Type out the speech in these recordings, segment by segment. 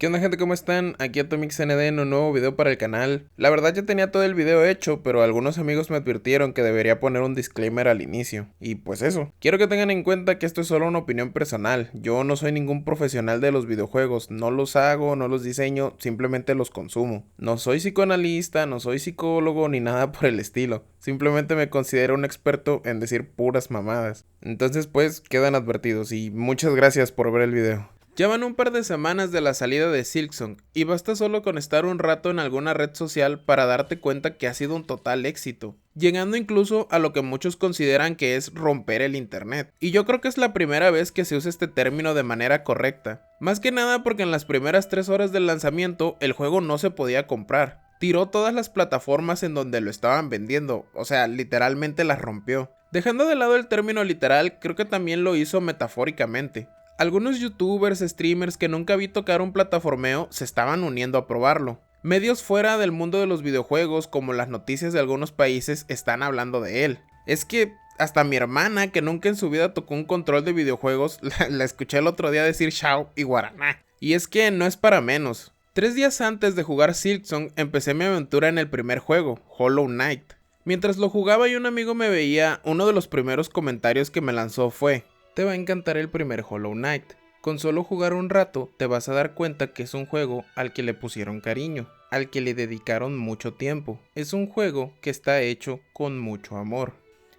¿Qué onda, gente? ¿Cómo están? Aquí AtomixND en un nuevo video para el canal. La verdad ya tenía todo el video hecho, pero algunos amigos me advirtieron que debería poner un disclaimer al inicio. Y pues eso, quiero que tengan en cuenta que esto es solo una opinión personal. Yo no soy ningún profesional de los videojuegos, no los hago, no los diseño, simplemente los consumo. No soy psicoanalista, no soy psicólogo ni nada por el estilo. Simplemente me considero un experto en decir puras mamadas. Entonces pues quedan advertidos y muchas gracias por ver el video. Ya van un par de semanas de la salida de Silksong y basta solo con estar un rato en alguna red social para darte cuenta que ha sido un total éxito, llegando incluso a lo que muchos consideran que es romper el internet. Y yo creo que es la primera vez que se usa este término de manera correcta, más que nada porque en las primeras 3 horas del lanzamiento el juego no se podía comprar. Tiró todas las plataformas en donde lo estaban vendiendo, o sea, literalmente las rompió. Dejando de lado el término literal, creo que también lo hizo metafóricamente. Algunos youtubers, streamers que nunca vi tocar un plataformeo se estaban uniendo a probarlo. Medios fuera del mundo de los videojuegos, como las noticias de algunos países, están hablando de él. Es que hasta mi hermana, que nunca en su vida tocó un control de videojuegos, la escuché el otro día decir Shao y Guaraná. Y es que no es para menos. 3 días antes de jugar Silksong empecé mi aventura en el primer juego, Hollow Knight. Mientras lo jugaba y un amigo me veía, uno de los primeros comentarios que me lanzó fue: te va a encantar el primer Hollow Knight. Con solo jugar un rato te vas a dar cuenta que es un juego al que le pusieron cariño, al que le dedicaron mucho tiempo. Es un juego que está hecho con mucho amor.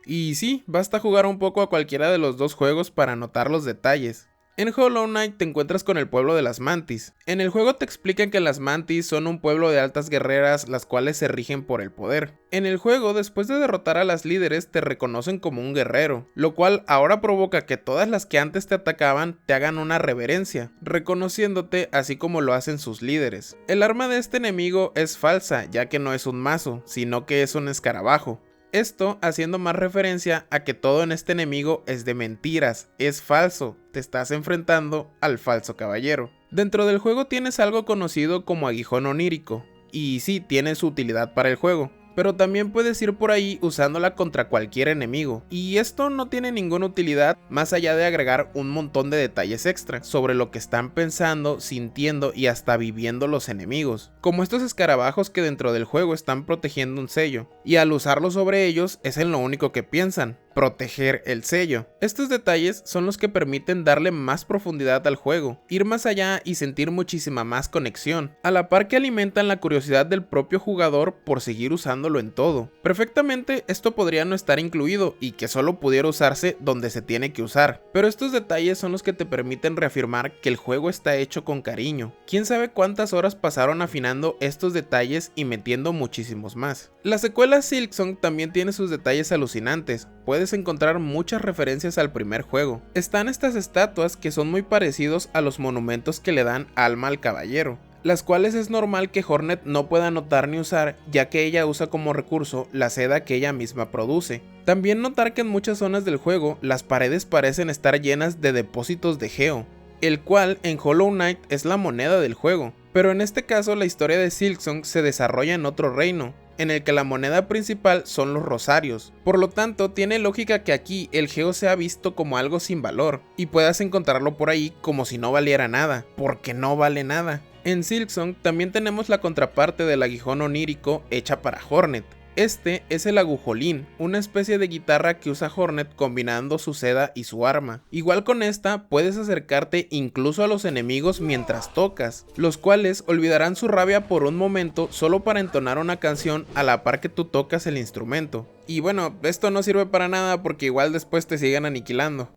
Y sí, basta jugar un poco a cualquiera de los dos juegos para notar los detalles. En Hollow Knight te encuentras con el pueblo de las Mantis. En el juego te explican que las Mantis son un pueblo de altas guerreras las cuales se rigen por el poder. En el juego, después de derrotar a las líderes, te reconocen como un guerrero, lo cual ahora provoca que todas las que antes te atacaban te hagan una reverencia, reconociéndote así como lo hacen sus líderes. El arma de este enemigo es falsa, ya que no es un mazo, sino que es un escarabajo. Esto haciendo más referencia a que todo en este enemigo es de mentiras, es falso, te estás enfrentando al falso caballero. Dentro del juego tienes algo conocido como aguijón onírico, y sí, tiene su utilidad para el juego, pero también puedes ir por ahí usándola contra cualquier enemigo, y esto no tiene ninguna utilidad más allá de agregar un montón de detalles extra sobre lo que están pensando, sintiendo y hasta viviendo los enemigos, como estos escarabajos que dentro del juego están protegiendo un sello, y al usarlo sobre ellos es en lo único que piensan: proteger el sello. Estos detalles son los que permiten darle más profundidad al juego, ir más allá y sentir muchísima más conexión, a la par que alimentan la curiosidad del propio jugador por seguir usándolo en todo. Perfectamente esto podría no estar incluido y que solo pudiera usarse donde se tiene que usar, pero estos detalles son los que te permiten reafirmar que el juego está hecho con cariño. Quién sabe cuántas horas pasaron afinando estos detalles y metiendo muchísimos más. La secuela Silksong también tiene sus detalles alucinantes. Puedes encontrar muchas referencias al primer juego. Están estas estatuas que son muy parecidos a los monumentos que le dan alma al caballero, las cuales es normal que Hornet no pueda notar ni usar, ya que ella usa como recurso la seda que ella misma produce. También notar que en muchas zonas del juego las paredes parecen estar llenas de depósitos de geo, el cual en Hollow Knight es la moneda del juego, pero en este caso la historia de Silksong se desarrolla en otro reino, en el que la moneda principal son los rosarios. Por lo tanto, tiene lógica que aquí el geo sea visto como algo sin valor, y puedas encontrarlo por ahí como si no valiera nada, porque no vale nada. En Silksong también tenemos la contraparte del aguijón onírico hecha para Hornet. Este es el agujolín, una especie de guitarra que usa Hornet combinando su seda y su arma. Igual con esta puedes acercarte incluso a los enemigos mientras tocas, los cuales olvidarán su rabia por un momento solo para entonar una canción a la par que tú tocas el instrumento. Y bueno, esto no sirve para nada porque igual después te siguen aniquilando.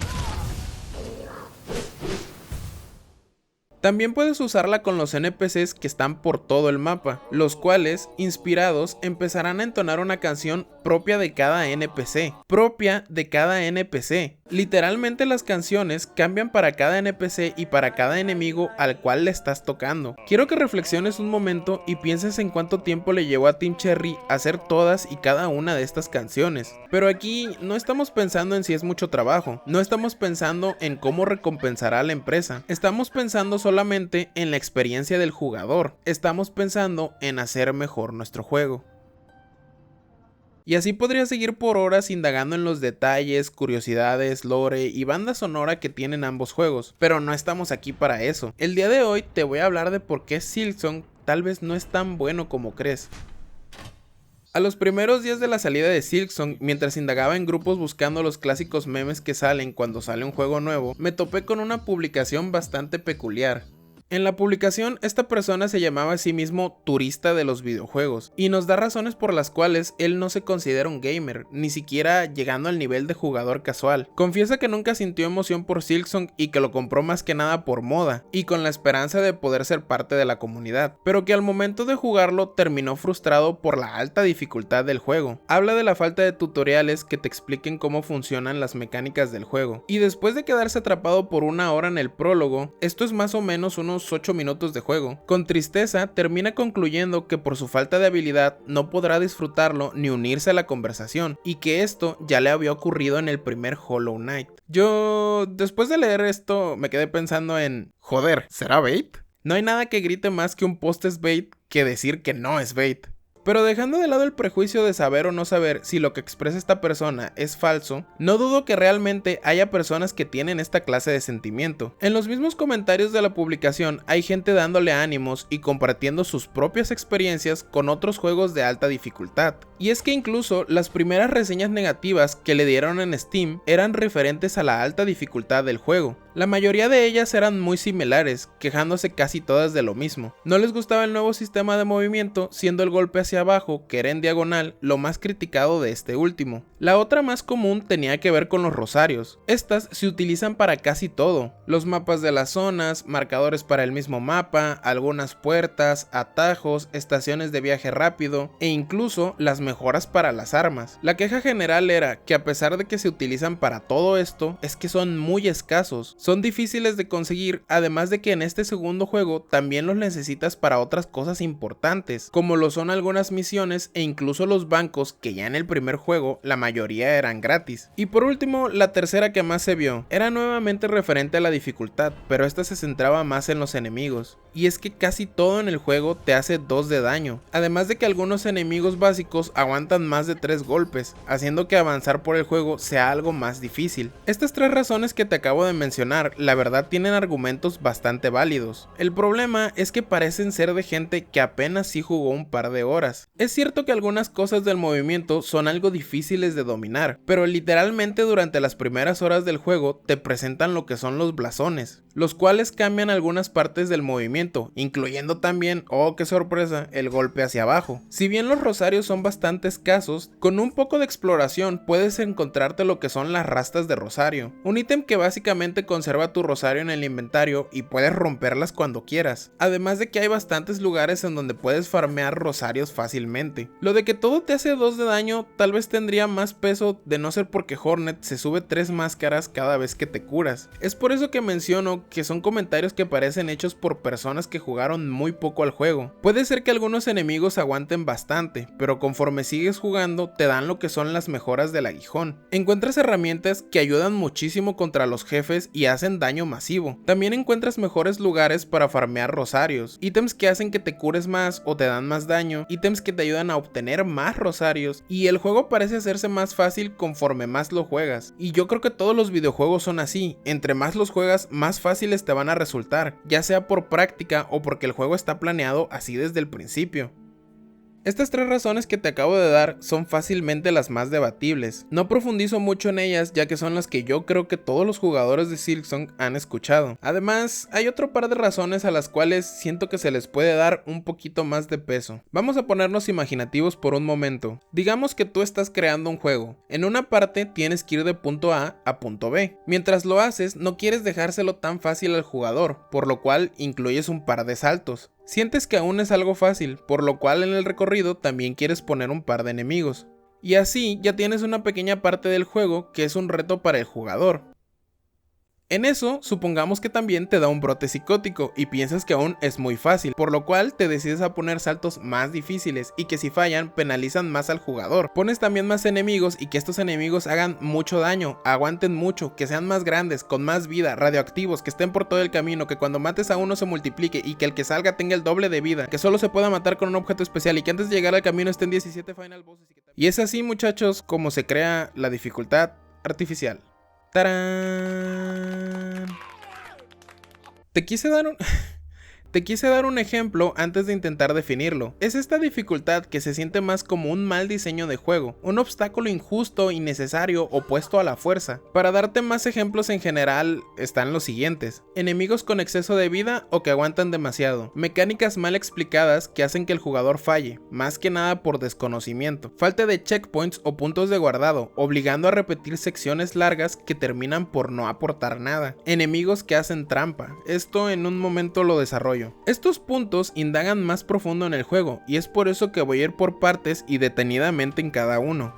También puedes usarla con los NPCs que están por todo el mapa, los cuales, inspirados, empezarán a entonar una canción propia de cada NPC. Literalmente las canciones cambian para cada NPC y para cada enemigo al cual le estás tocando. Quiero que reflexiones un momento y pienses en cuánto tiempo le llevó a Team Cherry hacer todas y cada una de estas canciones. Pero aquí no estamos pensando en si es mucho trabajo, no estamos pensando en cómo recompensará a la empresa, estamos pensando solamente en la experiencia del jugador, estamos pensando en hacer mejor nuestro juego. Y así podría seguir por horas indagando en los detalles, curiosidades, lore y banda sonora que tienen ambos juegos, pero no estamos aquí para eso. El día de hoy te voy a hablar de por qué Silksong tal vez no es tan bueno como crees. A los primeros días de la salida de Silksong, mientras indagaba en grupos buscando los clásicos memes que salen cuando sale un juego nuevo, me topé con una publicación bastante peculiar. En la publicación, esta persona se llamaba a sí mismo turista de los videojuegos, y nos da razones por las cuales él no se considera un gamer, ni siquiera llegando al nivel de jugador casual. Confiesa que nunca sintió emoción por Silksong y que lo compró más que nada por moda, y con la esperanza de poder ser parte de la comunidad, pero que al momento de jugarlo terminó frustrado por la alta dificultad del juego. Habla de la falta de tutoriales que te expliquen cómo funcionan las mecánicas del juego, y después de quedarse atrapado por una hora en el prólogo, esto es más o menos unos 8 minutos de juego, con tristeza termina concluyendo que por su falta de habilidad no podrá disfrutarlo ni unirse a la conversación, y que esto ya le había ocurrido en el primer Hollow Knight. Yo, después de leer esto, me quedé pensando en, joder, ¿será bait? No hay nada que grite más que un post es bait que decir que no es bait. Pero dejando de lado el prejuicio de saber o no saber si lo que expresa esta persona es falso, no dudo que realmente haya personas que tienen esta clase de sentimiento. En los mismos comentarios de la publicación hay gente dándole ánimos y compartiendo sus propias experiencias con otros juegos de alta dificultad. Y es que incluso las primeras reseñas negativas que le dieron en Steam eran referentes a la alta dificultad del juego. La mayoría de ellas eran muy similares, quejándose casi todas de lo mismo. No les gustaba el nuevo sistema de movimiento, siendo el golpe hacia abajo, que era en diagonal, lo más criticado de este último. La otra más común tenía que ver con los rosarios. Estas se utilizan para casi todo. Los mapas de las zonas, marcadores para el mismo mapa, algunas puertas, atajos, estaciones de viaje rápido e incluso las mejoras para las armas. La queja general era que a pesar de que se utilizan para todo esto, es que son muy escasos. Son difíciles de conseguir, además de que en este segundo juego también los necesitas para otras cosas importantes, como lo son algunas misiones e incluso los bancos que ya en el primer juego la mayoría eran gratis. Y por último, la tercera que más se vio, era nuevamente referente a la dificultad, pero esta se centraba más en los enemigos. Y es que casi todo en el juego te hace 2 de daño, además de que algunos enemigos básicos aguantan más de 3 golpes, haciendo que avanzar por el juego sea algo más difícil. Estas 3 razones que te acabo de mencionar, la verdad tienen argumentos bastante válidos. El problema es que parecen ser de gente que apenas sí jugó un par de horas. Es cierto que algunas cosas del movimiento son algo difíciles de dominar, pero literalmente durante las primeras horas del juego te presentan lo que son los blasones, los cuales cambian algunas partes del movimiento, incluyendo también, oh qué sorpresa, el golpe hacia abajo. Si bien los rosarios son bastante escasos, con un poco de exploración puedes encontrarte lo que son las rastas de rosario, un ítem que básicamente conserva tu rosario en el inventario y puedes romperlas cuando quieras, además de que hay bastantes lugares en donde puedes farmear rosarios fácilmente. Lo de que todo te hace 2 de daño tal vez tendría más peso de no ser porque Hornet se sube 3 máscaras cada vez que te curas. Es por eso que menciono que son comentarios que parecen hechos por personas que jugaron muy poco al juego. Puede ser que algunos enemigos aguanten bastante, pero conforme sigues jugando te dan lo que son las mejoras del aguijón. Encuentras herramientas que ayudan muchísimo contra los jefes y hacen daño masivo. También encuentras mejores lugares para farmear rosarios, ítems que hacen que te cures más o te dan más daño, ítems que te ayudan a obtener más rosarios, y el juego parece hacerse más fácil conforme más lo juegas. Y yo creo que todos los videojuegos son así, entre más los juegas más fáciles te van a resultar, ya sea por práctica o porque el juego está planeado así desde el principio. Estas 3 razones que te acabo de dar son fácilmente las más debatibles. No profundizo mucho en ellas ya que son las que yo creo que todos los jugadores de Silksong han escuchado. Además, hay otro par de razones a las cuales siento que se les puede dar un poquito más de peso. Vamos a ponernos imaginativos por un momento. Digamos que tú estás creando un juego. En una parte tienes que ir de punto A a punto B. Mientras lo haces, no quieres dejárselo tan fácil al jugador, por lo cual incluyes un par de saltos. Sientes que aún es algo fácil, por lo cual en el recorrido también quieres poner un par de enemigos. Y así ya tienes una pequeña parte del juego que es un reto para el jugador. En eso, supongamos que también te da un brote psicótico y piensas que aún es muy fácil, por lo cual te decides a poner saltos más difíciles y que si fallan penalizan más al jugador. Pones también más enemigos y que estos enemigos hagan mucho daño, aguanten mucho, que sean más grandes, con más vida, radioactivos, que estén por todo el camino, que cuando mates a uno se multiplique y que el que salga tenga el doble de vida, que solo se pueda matar con un objeto especial y que antes de llegar al camino estén 17 final bosses. Y es así, muchachos, como se crea la dificultad artificial. ¡Tarán! Te quise dar un ejemplo antes de intentar definirlo. Es esta dificultad que se siente más como un mal diseño de juego, un obstáculo injusto, innecesario, opuesto a la fuerza. Para darte más ejemplos en general están los siguientes: enemigos con exceso de vida o que aguantan demasiado, mecánicas mal explicadas que hacen que el jugador falle, más que nada por desconocimiento, falta de checkpoints o puntos de guardado, obligando a repetir secciones largas que terminan por no aportar nada, enemigos que hacen trampa. Esto en un momento lo desarrollo. Estos puntos indagan más profundo en el juego y es por eso que voy a ir por partes y detenidamente en cada uno.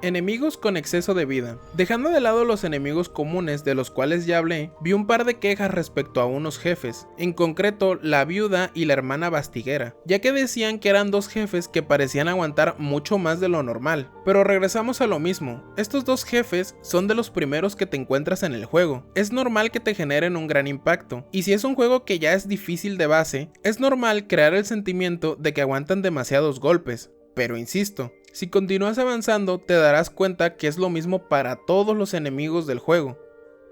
Enemigos con exceso de vida. Dejando de lado los enemigos comunes de los cuales ya hablé, vi un par de quejas respecto a unos jefes, en concreto la viuda y la hermana bastiguera, ya que decían que eran dos jefes que parecían aguantar mucho más de lo normal. Pero regresamos a lo mismo, estos dos jefes son de los primeros que te encuentras en el juego, es normal que te generen un gran impacto, y si es un juego que ya es difícil de base, es normal crear el sentimiento de que aguantan demasiados golpes, pero insisto, si continúas avanzando te darás cuenta que es lo mismo para todos los enemigos del juego.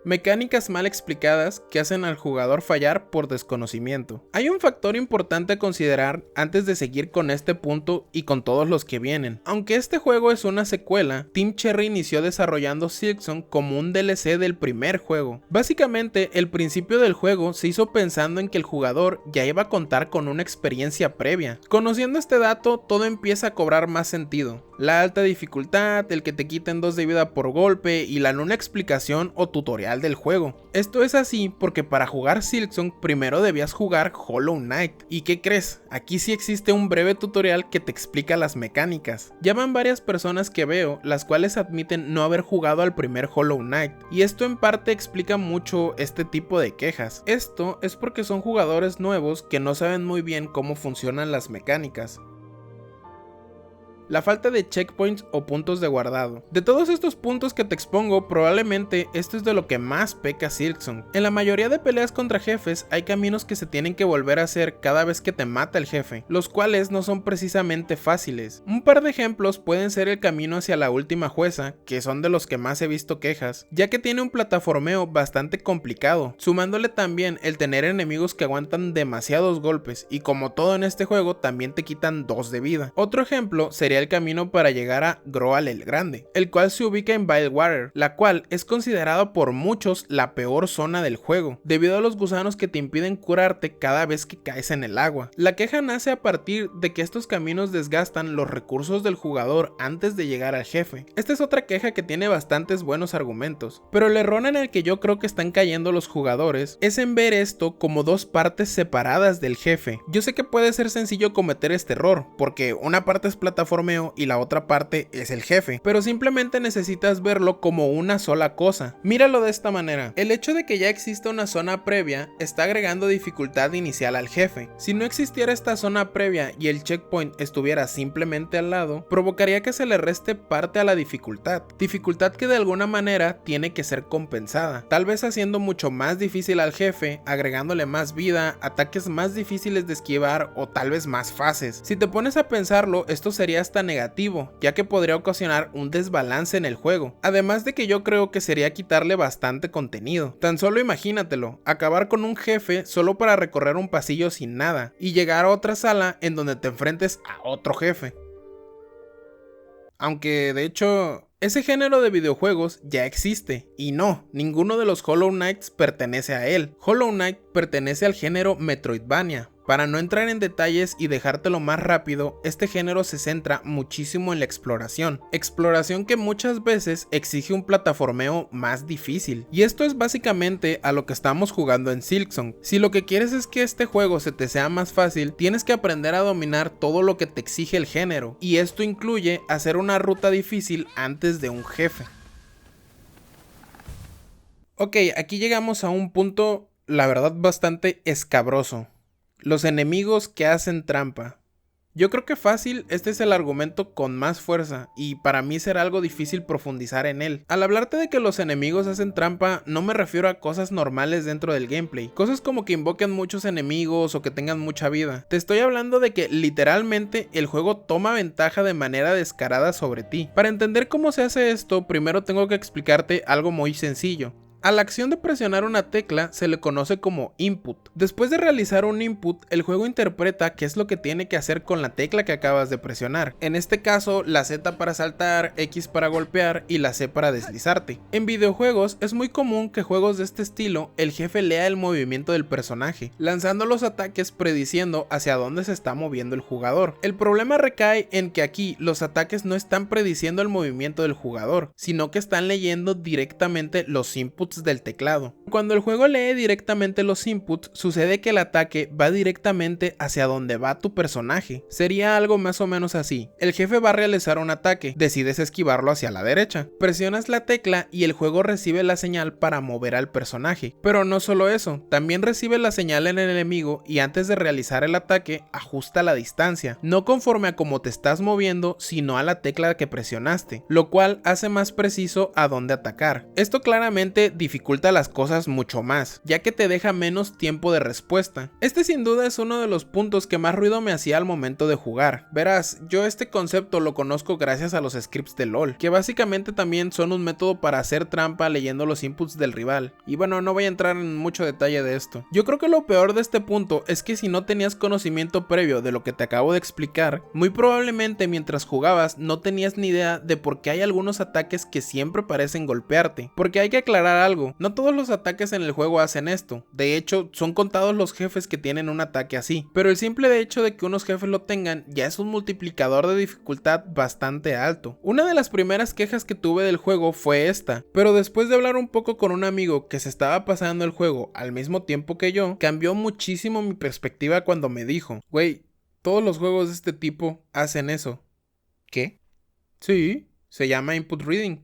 Mecánicas mal explicadas que hacen al jugador fallar por desconocimiento. Hay un factor importante a considerar antes de seguir con este punto y con todos los que vienen. Aunque este juego es una secuela, Team Cherry inició desarrollando Silksong como un DLC del primer juego. Básicamente, el principio del juego se hizo pensando en que el jugador ya iba a contar con una experiencia previa. Conociendo este dato, todo empieza a cobrar más sentido. La alta dificultad, el que te quiten 2 de vida por golpe y la nula explicación o tutorial del juego. Esto es así porque para jugar Silksong primero debías jugar Hollow Knight. ¿Y qué crees? Aquí sí existe un breve tutorial que te explica las mecánicas. Ya van varias personas que veo, las cuales admiten no haber jugado al primer Hollow Knight, y esto en parte explica mucho este tipo de quejas. Esto es porque son jugadores nuevos que no saben muy bien cómo funcionan las mecánicas. La falta de checkpoints o puntos de guardado. De todos estos puntos que te expongo, probablemente esto es de lo que más peca Silksong. En la mayoría de peleas contra jefes hay caminos que se tienen que volver a hacer cada vez que te mata el jefe, los cuales no son precisamente fáciles. Un par de ejemplos pueden ser el camino hacia la última jueza, que son de los que más he visto quejas, ya que tiene un plataformeo bastante complicado, sumándole también el tener enemigos que aguantan demasiados golpes y como todo en este juego también te quitan 2 de vida. Otro ejemplo sería el camino para llegar a Groal el Grande, el cual se ubica en Bilewater, la cual es considerado por muchos la peor zona del juego, debido a los gusanos que te impiden curarte cada vez que caes en el agua. La queja nace a partir de que estos caminos desgastan los recursos del jugador antes de llegar al jefe. Esta es otra queja que tiene bastantes buenos argumentos, pero el error en el que yo creo que están cayendo los jugadores es en ver esto como dos partes separadas del jefe. Yo sé que puede ser sencillo cometer este error, porque una parte es plataforma y la otra parte es el jefe, pero simplemente necesitas verlo como una sola cosa. Míralo de esta manera: el hecho de que ya exista una zona previa está agregando dificultad inicial al jefe. Si no existiera esta zona previa y el checkpoint estuviera simplemente al lado, provocaría que se le reste parte a la dificultad que de alguna manera tiene que ser compensada, tal vez haciendo mucho más difícil al jefe, agregándole más vida, ataques más difíciles de esquivar o tal vez más fases. Si te pones a pensarlo, esto sería hasta negativo, ya que podría ocasionar un desbalance en el juego, además de que yo creo que sería quitarle bastante contenido. Tan solo imagínatelo, acabar con un jefe solo para recorrer un pasillo sin nada, y llegar a otra sala en donde te enfrentes a otro jefe. Aunque de hecho, ese género de videojuegos ya existe, y no, ninguno de los Hollow Knights pertenece a él. Hollow Knight pertenece al género Metroidvania. Para no entrar en detalles y dejártelo más rápido, este género se centra muchísimo en la exploración que muchas veces exige un plataformeo más difícil, y esto es básicamente a lo que estamos jugando en Silksong. Si lo que quieres es que este juego se te sea más fácil, tienes que aprender a dominar todo lo que te exige el género, y esto incluye hacer una ruta difícil antes de un jefe. Ok, aquí llegamos a un punto, la verdad, bastante escabroso. Los enemigos que hacen trampa. Yo creo que fácil, este es el argumento con más fuerza, y para mí será algo difícil profundizar en él. Al hablarte de que los enemigos hacen trampa, no me refiero a cosas normales dentro del gameplay, cosas como que invoquen muchos enemigos o que tengan mucha vida. Te estoy hablando de que literalmente el juego toma ventaja de manera descarada sobre ti. Para entender cómo se hace esto, primero tengo que explicarte algo muy sencillo. A la acción de presionar una tecla se le conoce como input. Después de realizar un input, el juego interpreta qué es lo que tiene que hacer con la tecla que acabas de presionar. En este caso, la Z para saltar, X para golpear y la C para deslizarte. En videojuegos es muy común que juegos de este estilo, el jefe lea el movimiento del personaje, lanzando los ataques prediciendo hacia dónde se está moviendo el jugador. El problema recae en que aquí los ataques no están prediciendo el movimiento del jugador, sino que están leyendo directamente los inputs del teclado. Cuando el juego lee directamente los inputs, sucede que el ataque va directamente hacia donde va tu personaje. Sería algo más o menos así. El jefe va a realizar un ataque, decides esquivarlo hacia la derecha, presionas la tecla y el juego recibe la señal para mover al personaje. Pero no solo eso, también recibe la señal en el enemigo y antes de realizar el ataque ajusta la distancia, no conforme a cómo te estás moviendo, sino a la tecla que presionaste, lo cual hace más preciso a dónde atacar. Esto claramente dificulta las cosas mucho más, ya que te deja menos tiempo de respuesta. Este sin duda es uno de los puntos que más ruido me hacía al momento de jugar. Verás, yo este concepto lo conozco gracias a los scripts de LoL, que básicamente también son un método para hacer trampa leyendo los inputs del rival. Y bueno, no voy a entrar en mucho detalle de esto. Yo creo que lo peor de este punto es que si no tenías conocimiento previo de lo que te acabo de explicar, muy probablemente mientras jugabas no tenías ni idea de por qué hay algunos ataques que siempre parecen golpearte. Porque hay que aclarar algo, no todos los ataques en el juego hacen esto, de hecho son contados los jefes que tienen un ataque así, pero el simple hecho de que unos jefes lo tengan ya es un multiplicador de dificultad bastante alto. Una de las primeras quejas que tuve del juego fue esta, pero después de hablar un poco con un amigo que se estaba pasando el juego al mismo tiempo que yo, cambió muchísimo mi perspectiva cuando me dijo, güey, todos los juegos de este tipo hacen eso. ¿Qué? Sí, se llama input reading.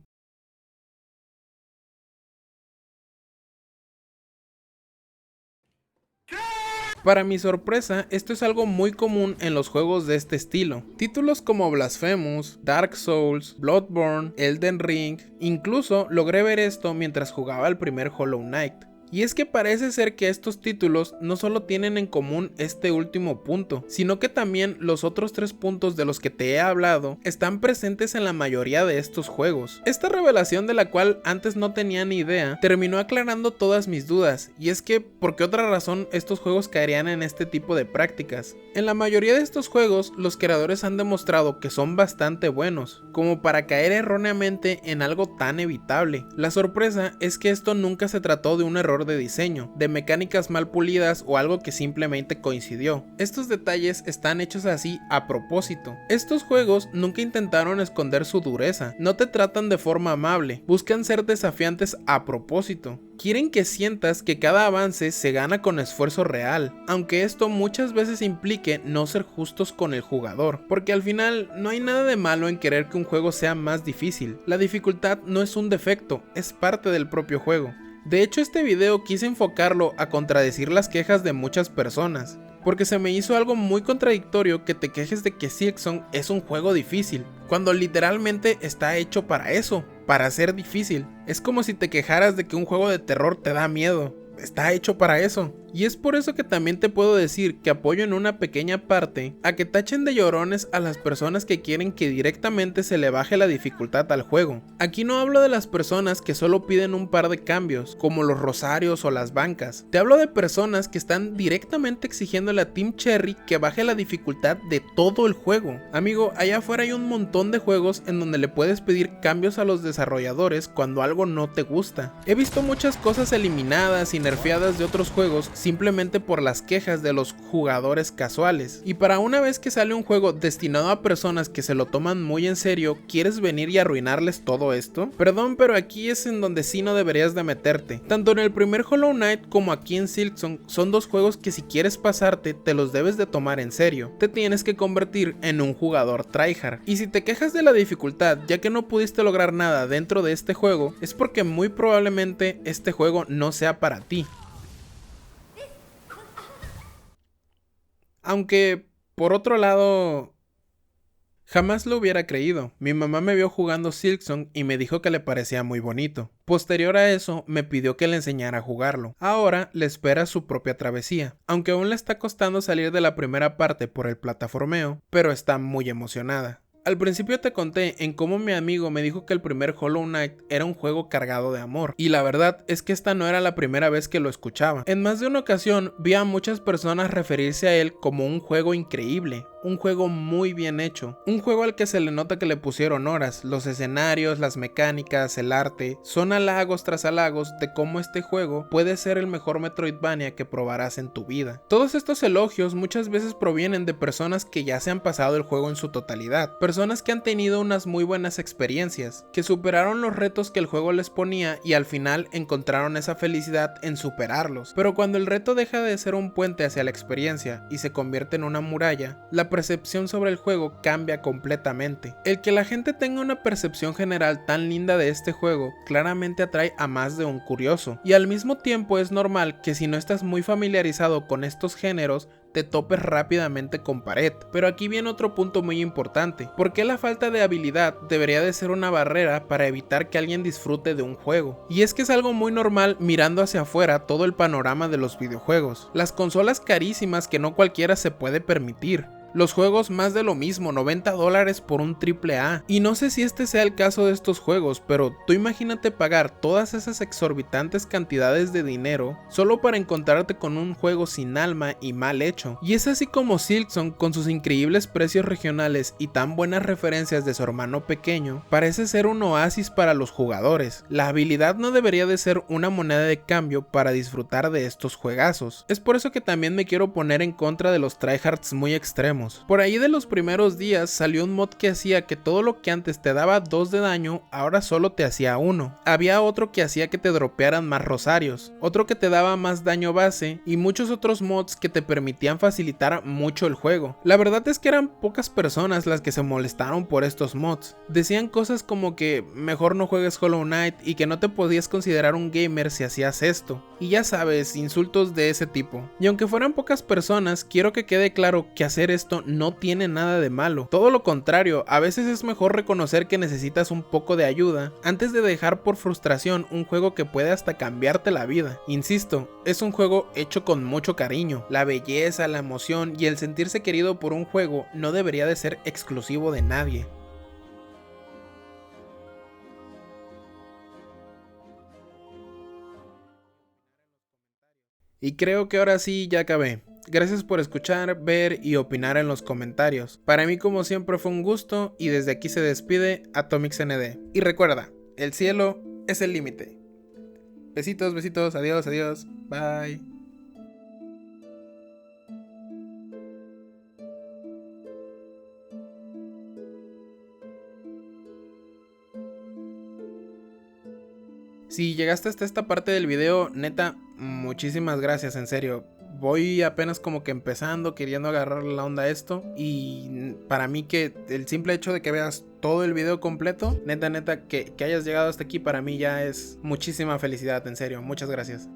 Para mi sorpresa, esto es algo muy común en los juegos de este estilo. Títulos como Blasphemous, Dark Souls, Bloodborne, Elden Ring, incluso logré ver esto mientras jugaba el primer Hollow Knight. Y es que parece ser que estos títulos no solo tienen en común este último punto, sino que también los otros 3 puntos de los que te he hablado están presentes en la mayoría de estos juegos. Esta revelación, de la cual antes no tenía ni idea, terminó aclarando todas mis dudas, y es que ¿por qué otra razón estos juegos caerían en este tipo de prácticas? En la mayoría de estos juegos, los creadores han demostrado que son bastante buenos, como para caer erróneamente en algo tan evitable. La sorpresa es que esto nunca se trató de un error de diseño, de mecánicas mal pulidas o algo que simplemente coincidió. Estos detalles están hechos así a propósito. Estos juegos nunca intentaron esconder su dureza, no te tratan de forma amable, buscan ser desafiantes a propósito. Quieren que sientas que cada avance se gana con esfuerzo real, aunque esto muchas veces implique no ser justos con el jugador, porque al final no hay nada de malo en querer que un juego sea más difícil. La dificultad no es un defecto, es parte del propio juego. De hecho, este video quise enfocarlo a contradecir las quejas de muchas personas, porque se me hizo algo muy contradictorio que te quejes de que Silksong es un juego difícil, cuando literalmente está hecho para eso, para ser difícil. Es como si te quejaras de que un juego de terror te da miedo, está hecho para eso. Y es por eso que también te puedo decir que apoyo en una pequeña parte a que tachen de llorones a las personas que quieren que directamente se le baje la dificultad al juego. Aquí no hablo de las personas que solo piden un par de cambios, como los rosarios o las bancas. Te hablo de personas que están directamente exigiéndole a Team Cherry que baje la dificultad de todo el juego. Amigo, allá afuera hay un montón de juegos en donde le puedes pedir cambios a los desarrolladores cuando algo no te gusta. He visto muchas cosas eliminadas y nerfeadas de otros juegos simplemente por las quejas de los jugadores casuales. Y para una vez que sale un juego destinado a personas que se lo toman muy en serio, ¿quieres venir y arruinarles todo esto? Perdón, pero aquí es en donde sí no deberías de meterte. Tanto en el primer Hollow Knight como aquí en Silksong son dos juegos que si quieres pasarte te los debes de tomar en serio. Te tienes que convertir en un jugador tryhard. Y si te quejas de la dificultad ya que no pudiste lograr nada dentro de este juego, es porque muy probablemente este juego no sea para ti. Aunque, por otro lado, jamás lo hubiera creído. Mi mamá me vio jugando Silksong y me dijo que le parecía muy bonito. Posterior a eso, me pidió que le enseñara a jugarlo. Ahora le espera su propia travesía, aunque aún le está costando salir de la primera parte por el plataformeo, pero está muy emocionada. Al principio te conté en cómo mi amigo me dijo que el primer Hollow Knight era un juego cargado de amor, y la verdad es que esta no era la primera vez que lo escuchaba. En más de una ocasión vi a muchas personas referirse a él como un juego increíble, un juego muy bien hecho, un juego al que se le nota que le pusieron horas. Los escenarios, las mecánicas, el arte, son halagos tras halagos de cómo este juego puede ser el mejor Metroidvania que probarás en tu vida. Todos estos elogios muchas veces provienen de personas que ya se han pasado el juego en su totalidad, personas que han tenido unas muy buenas experiencias, que superaron los retos que el juego les ponía y al final encontraron esa felicidad en superarlos. Pero cuando el reto deja de ser un puente hacia la experiencia y se convierte en una muralla, la percepción sobre el juego cambia completamente. El que la gente tenga una percepción general tan linda de este juego claramente atrae a más de un curioso, y al mismo tiempo es normal que si no estás muy familiarizado con estos géneros te topes rápidamente con pared. Pero aquí viene otro punto muy importante: ¿por qué la falta de habilidad debería de ser una barrera para evitar que alguien disfrute de un juego? Y es que es algo muy normal mirando hacia afuera todo el panorama de los videojuegos, las consolas carísimas que no cualquiera se puede permitir, los juegos más de lo mismo, $90 por un AAA. Y no sé si este sea el caso de estos juegos, pero tú imagínate pagar todas esas exorbitantes cantidades de dinero solo para encontrarte con un juego sin alma y mal hecho. Y es así como Silksong, con sus increíbles precios regionales y tan buenas referencias de su hermano pequeño, parece ser un oasis para los jugadores. La habilidad no debería de ser una moneda de cambio para disfrutar de estos juegazos. Es por eso que también me quiero poner en contra de los tryhards muy extremos. Por ahí de los primeros días salió un mod que hacía que todo lo que antes te daba 2 de daño, ahora solo te hacía 1. Había otro que hacía que te dropearan más rosarios, otro que te daba más daño base, y muchos otros mods que te permitían facilitar mucho el juego. La verdad es que eran pocas personas las que se molestaron por estos mods. Decían cosas como que mejor no juegues Hollow Knight y que no te podías considerar un gamer si hacías esto. Y ya sabes, insultos de ese tipo. Y aunque fueran pocas personas, quiero que quede claro que hacer esto no tiene nada de malo. Todo lo contrario, a veces es mejor reconocer que necesitas un poco de ayuda antes de dejar por frustración un juego que puede hasta cambiarte la vida. Insisto, es un juego hecho con mucho cariño. La belleza, la emoción y el sentirse querido por un juego no debería de ser exclusivo de nadie. Y creo que ahora sí ya acabé. Gracias por escuchar, ver y opinar en los comentarios. Para mí como siempre fue un gusto y desde aquí se despide AtomixND. Y recuerda, el cielo es el límite. Besitos, besitos, adiós, adiós, bye. Si llegaste hasta esta parte del video, neta, muchísimas gracias, en serio. Voy apenas como que empezando, queriendo agarrar la onda a esto. Y para mí que el simple hecho de que veas todo el video completo, neta, que hayas llegado hasta aquí, para mí ya es muchísima felicidad, en serio. Muchas gracias.